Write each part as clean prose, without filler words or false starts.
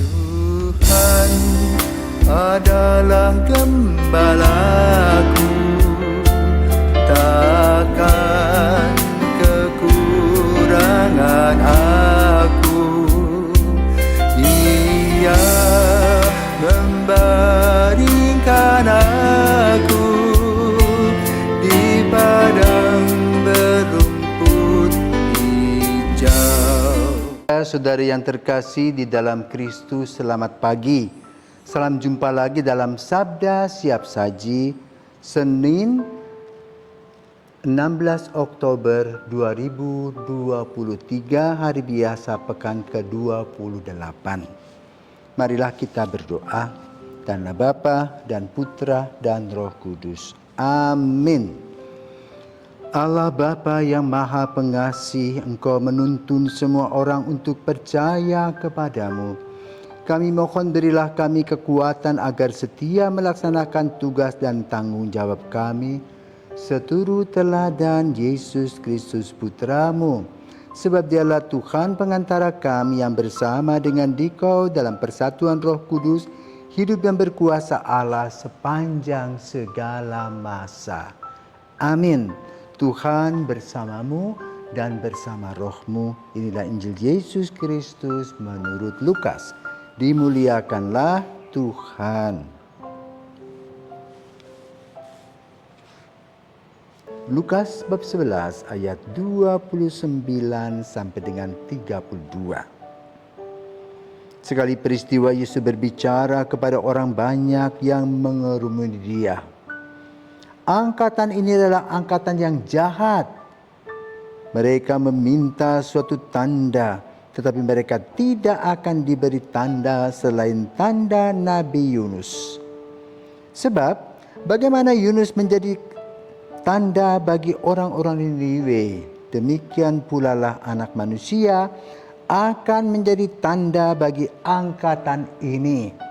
Tuhan adalah gembalaku, takkan kekurangan aku. Ia membaringkan aku di padang berumput hijau. Saudari yang terkasih di dalam Kristus, selamat pagi. Salam jumpa lagi dalam Sabda Siap Saji, Senin 16 Oktober 2023, hari biasa pekan ke-28. Marilah kita berdoa. Dalam nama Bapa dan Putra dan Roh Kudus. Amin. Allah Bapa yang Maha Pengasih, Engkau menuntun semua orang untuk percaya kepadamu. Kami mohon berilah kami kekuatan agar setia melaksanakan tugas dan tanggung jawab kami seturut teladan Yesus Kristus Putramu. Sebab Dialah Tuhan pengantara kami yang bersama dengan Dikau dalam persatuan Roh Kudus, hidup dan berkuasa Allah sepanjang segala masa. Amin. Tuhan bersamamu dan bersama rohmu. Inilah Injil Yesus Kristus menurut Lukas. Dimuliakanlah Tuhan. Lukas bab 11 ayat 29 sampai dengan 32. Sekali peristiwa Yesus berbicara kepada orang banyak yang mengerumuni Dia. Angkatan ini adalah angkatan yang jahat. Mereka meminta suatu tanda, tetapi mereka tidak akan diberi tanda selain tanda Nabi Yunus. Sebab bagaimana Yunus menjadi tanda bagi orang-orang Niniwe, demikian pula lah Anak Manusia akan menjadi tanda bagi angkatan ini.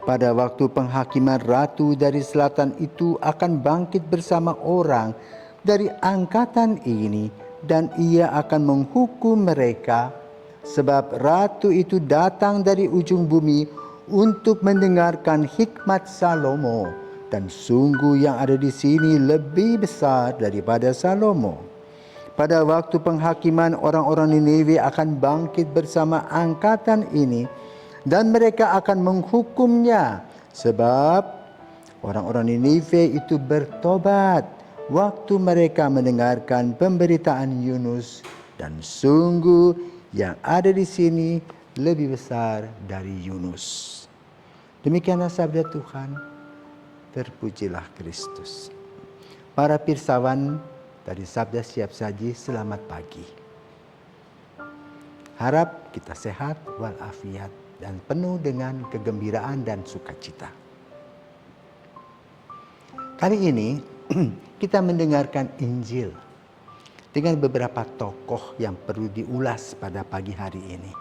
Pada waktu penghakiman, ratu dari selatan itu akan bangkit bersama orang dari angkatan ini, dan ia akan menghukum mereka, sebab ratu itu datang dari ujung bumi untuk mendengarkan hikmat Salomo, dan sungguh yang ada di sini lebih besar daripada Salomo. Pada waktu penghakiman, orang-orang Niniwe akan bangkit bersama angkatan ini, dan mereka akan menghukumnya, sebab orang-orang Niniwe itu bertobat waktu mereka mendengarkan pemberitaan Yunus, dan sungguh yang ada di sini lebih besar dari Yunus. Demikianlah sabda Tuhan. Terpujilah Kristus. Para pirsawan dari Sabda Siap Saji, selamat pagi. Harap kita sehat walafiat dan penuh dengan kegembiraan dan sukacita. Kali ini kita mendengarkan Injil dengan beberapa tokoh yang perlu diulas pada pagi hari ini.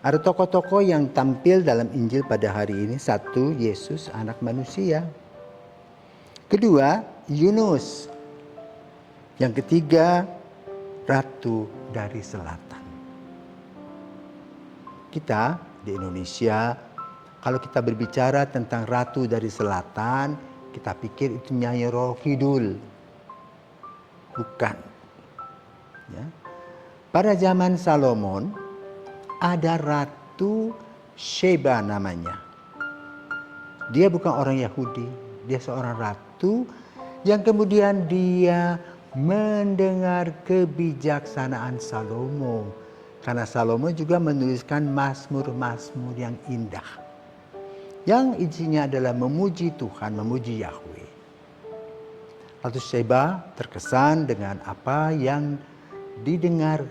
Ada tokoh-tokoh yang tampil dalam Injil pada hari ini. Satu, Yesus Anak Manusia. Kedua, Yunus. Yang ketiga, Ratu dari Selatan. Kita di Indonesia, kalau kita berbicara tentang Ratu dari Selatan, kita pikir itu Nyai Roro Kidul. Bukan. Ya. Pada zaman Salomon, ada Ratu Sheba namanya. Dia bukan orang Yahudi, dia seorang ratu yang kemudian dia mendengar kebijaksanaan Salomo. Karena Salomo juga menuliskan mazmur-mazmur yang indah, yang isinya adalah memuji Tuhan, memuji Yahweh. Ratu Sheba terkesan dengan apa yang didengar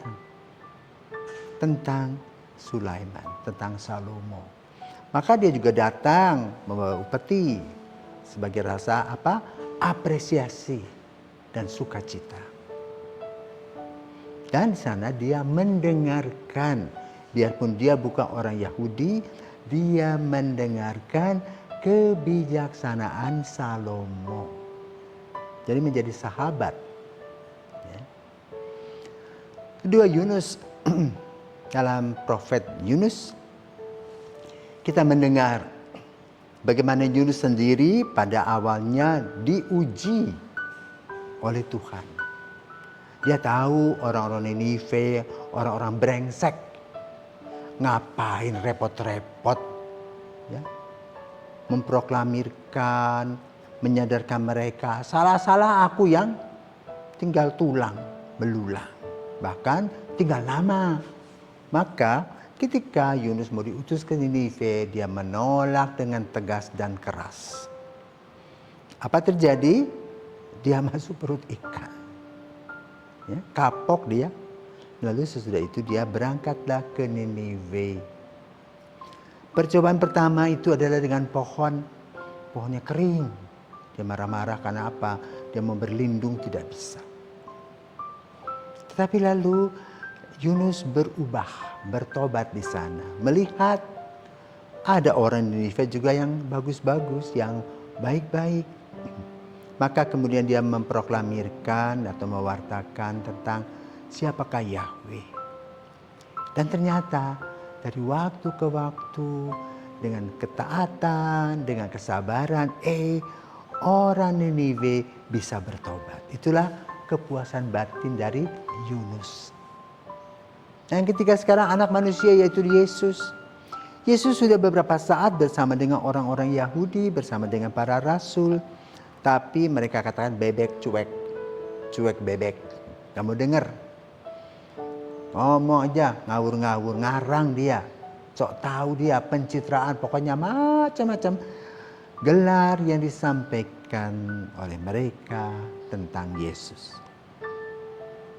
tentang Sulaiman, tentang Salomo. Maka dia juga datang membawa upeti sebagai rasa apa? Apresiasi dan sukacita. Dan di sana dia mendengarkan, biarpun dia bukan orang Yahudi, dia mendengarkan kebijaksanaan Salomo. Jadi menjadi sahabat. Ya. Kedua, Yunus dalam profet Yunus kita mendengar bagaimana Yunus sendiri pada awalnya diuji oleh Tuhan. Dia tahu orang-orang Ninive, orang-orang brengsek. Ngapain repot-repot ya, memproklamirkan, menyadarkan mereka. Salah-salah aku yang tinggal tulang belulang. Bahkan tinggal nama. Maka ketika Yunus mau diutus ke Ninive, dia menolak dengan tegas dan keras. Apa terjadi? Dia masuk perut ikan. Ya, kapok dia. Lalu sesudah itu dia berangkatlah ke Ninive. Percobaan pertama itu adalah dengan pohon. Pohonnya kering. Dia marah-marah karena apa? Dia mau berlindung tidak bisa. Tetapi lalu Yunus berubah, bertobat di sana. Melihat ada orang di Ninive juga yang bagus-bagus, yang baik-baik. Maka kemudian dia memproklamirkan atau mewartakan tentang siapakah Yahweh. Dan ternyata dari waktu ke waktu dengan ketaatan, dengan kesabaran, orang Ninive bisa bertobat. Itulah kepuasan batin dari Yunus. Dan ketika sekarang anak manusia yaitu Yesus. Yesus sudah beberapa saat bersama dengan orang-orang Yahudi, bersama dengan para rasul. Tapi mereka katakan bebek cuek. Cuek bebek. Kamu dengar? Ngomong aja, ngawur-ngawur, ngarang dia. Sok tahu dia, pencitraan, pokoknya macam-macam gelar yang disampaikan oleh mereka tentang Yesus.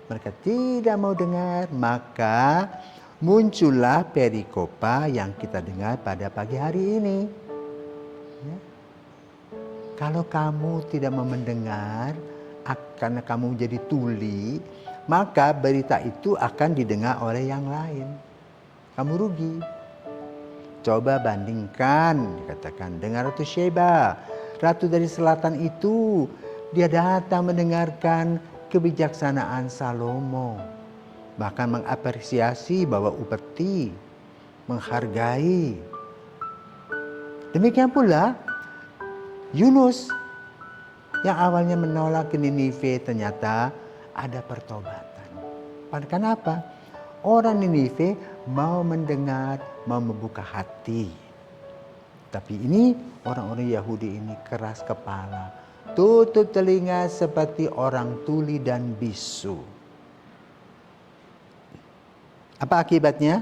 Mereka tidak mau dengar, maka muncullah perikopa yang kita dengar pada pagi hari ini. Ya. Kalau kamu tidak mau mendengar, karena kamu menjadi tuli, maka berita itu akan didengar oleh yang lain. Kamu rugi. Coba bandingkan, dikatakan, dengan Ratu Sheba. Ratu dari selatan itu, dia datang mendengarkan kebijaksanaan Salomo. Bahkan mengapresiasi bahwa upeti, menghargai. Demikian pula Yunus yang awalnya menolak ke Ninive ternyata ada pertobatan. Kenapa? Orang Ninive mau mendengar, mau membuka hati. Tapi ini orang-orang Yahudi ini keras kepala. Tutup telinga seperti orang tuli dan bisu. Apa akibatnya?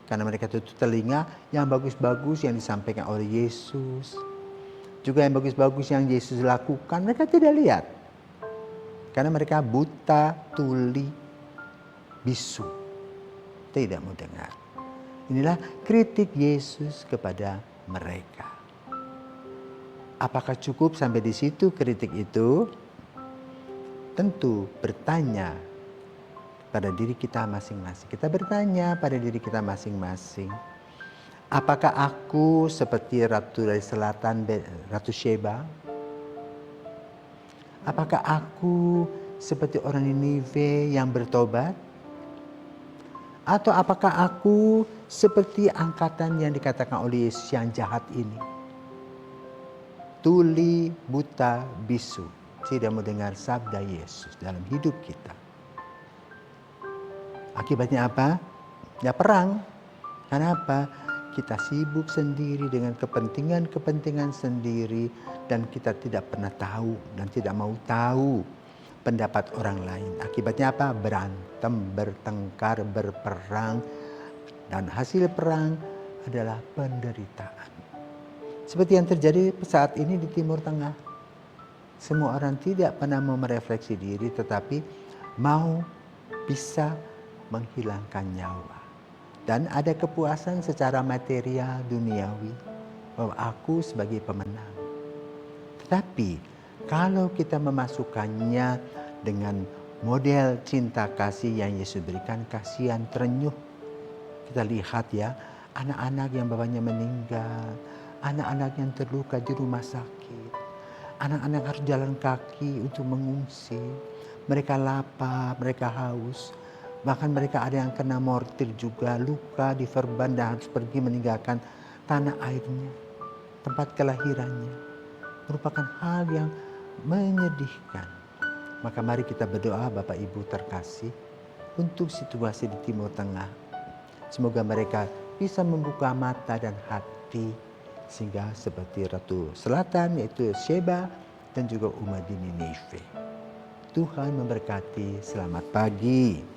Karena mereka tutup telinga, yang bagus-bagus yang disampaikan oleh Yesus. Juga yang bagus-bagus yang Yesus lakukan, mereka tidak lihat. Karena mereka buta, tuli, bisu. Tidak mau dengar. Inilah kritik Yesus kepada mereka. Apakah cukup sampai di situ kritik itu? Tentu bertanya pada diri kita masing-masing. Kita bertanya pada diri kita masing-masing. Apakah aku seperti Ratu dari Selatan, Ratu Sheba? Apakah aku seperti orang Ninive yang bertobat? Atau apakah aku seperti angkatan yang dikatakan oleh Yesus yang jahat ini? Tuli, buta, bisu. Tidak mendengar sabda Yesus dalam hidup kita. Akibatnya apa? Ya perang. Kenapa? Kita sibuk sendiri dengan kepentingan-kepentingan sendiri dan kita tidak pernah tahu dan tidak mau tahu pendapat orang lain. Akibatnya apa? Berantem, bertengkar, berperang, dan hasil perang adalah penderitaan. Seperti yang terjadi saat ini di Timur Tengah. Semua orang tidak pernah mau merefleksi diri tetapi mau bisa menghilangkan nyawa. Dan ada kepuasan secara material duniawi bahwa aku sebagai pemenang. Tetapi kalau kita memasukkannya dengan model cinta kasih yang Yesus berikan, kasihan terenyuh. Kita lihat ya, anak-anak yang bapaknya meninggal, anak-anak yang terluka di rumah sakit, anak-anak harus jalan kaki untuk mengungsi. Mereka lapar, mereka haus. Bahkan mereka ada yang kena mortir juga, luka, diverban dan harus pergi meninggalkan tanah airnya, tempat kelahirannya, merupakan hal yang menyedihkan. Maka mari kita berdoa Bapak Ibu terkasih untuk situasi di Timur Tengah. Semoga mereka bisa membuka mata dan hati sehingga seperti Ratu Selatan yaitu Sheba dan juga umat di Ninive. Tuhan memberkati. Selamat pagi.